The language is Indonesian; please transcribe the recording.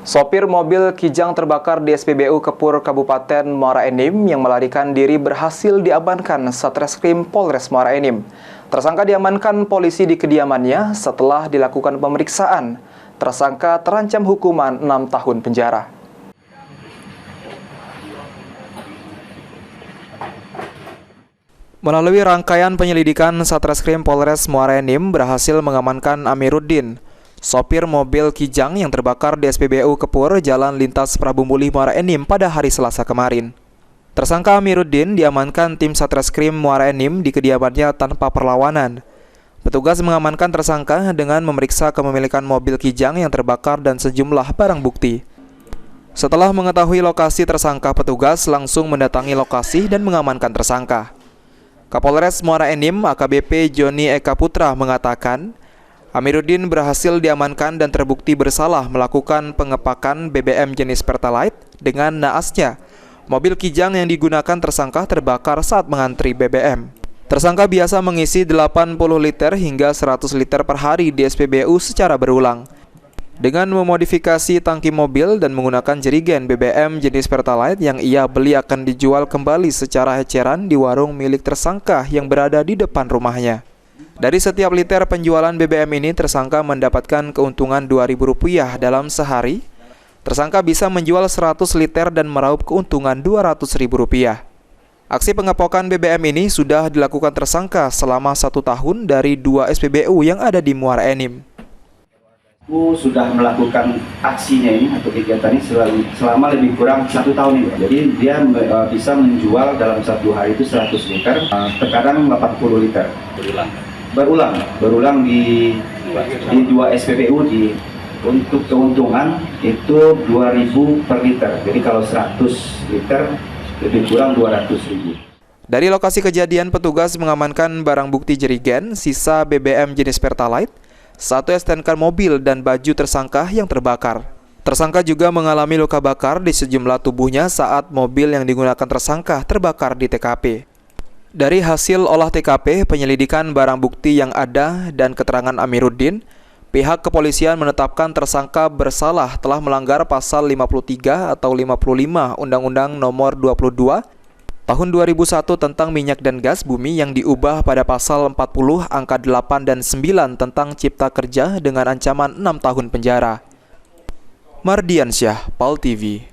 Sopir mobil Kijang terbakar di SPBU Kepur Kabupaten Muara Enim yang melarikan diri berhasil diamankan Satreskrim Polres Muara Enim. Tersangka diamankan polisi di kediamannya setelah dilakukan pemeriksaan. Tersangka terancam hukuman 6 tahun penjara. Melalui rangkaian penyelidikan, Satreskrim Polres Muara Enim berhasil mengamankan Amiruddin, sopir mobil Kijang yang terbakar di SPBU Kepur Jalan Lintas Prabu Mulih Muara Enim pada hari Selasa kemarin. Tersangka Amiruddin diamankan tim Satreskrim Muara Enim di kediamannya tanpa perlawanan. Petugas mengamankan tersangka dengan memeriksa kepemilikan mobil Kijang yang terbakar dan sejumlah barang bukti. Setelah mengetahui lokasi tersangka, petugas langsung mendatangi lokasi dan mengamankan tersangka. Kapolres Muara Enim AKBP Joni Eka Putra mengatakan, Amiruddin berhasil diamankan dan terbukti bersalah melakukan pengepakan BBM jenis Pertalite dengan naasnya. Mobil Kijang yang digunakan tersangka terbakar saat mengantri BBM. Tersangka biasa mengisi 80 liter hingga 100 liter per hari di SPBU secara berulang. Dengan memodifikasi tangki mobil dan menggunakan jerigen BBM jenis Pertalite yang ia beli akan dijual kembali secara eceran di warung milik tersangka yang berada di depan rumahnya. Dari setiap liter penjualan BBM ini, tersangka mendapatkan keuntungan Rp2.000 dalam sehari. Tersangka bisa menjual 100 liter dan meraup keuntungan Rp200.000. Aksi pengepokan BBM ini sudah dilakukan tersangka selama 1 tahun dari 2 SPBU yang ada di Muara Enim. Sudah melakukan aksinya ini atau kegiatan ini selama lebih kurang 1 tahun ini. Jadi dia bisa menjual dalam 1 hari itu 100 liter, terkadang 80 liter. Berulang di 2 SPBU untuk keuntungan itu 2.000 per liter. Jadi kalau 100 liter lebih kurang 200.000. Dari lokasi kejadian, petugas mengamankan barang bukti jerigen, sisa BBM jenis Pertalite, 1 STNK mobil dan baju tersangka yang terbakar. Tersangka juga mengalami luka bakar di sejumlah tubuhnya saat mobil yang digunakan tersangka terbakar di TKP. Dari hasil olah TKP, penyelidikan barang bukti yang ada dan keterangan Amiruddin, pihak kepolisian menetapkan tersangka bersalah telah melanggar pasal 53 atau 55 Undang-Undang Nomor 22 Tahun 2001 tentang minyak dan gas bumi yang diubah pada pasal 40 angka 8 dan 9 tentang cipta kerja dengan ancaman 6 tahun penjara. Mardiansyah, PAL TV.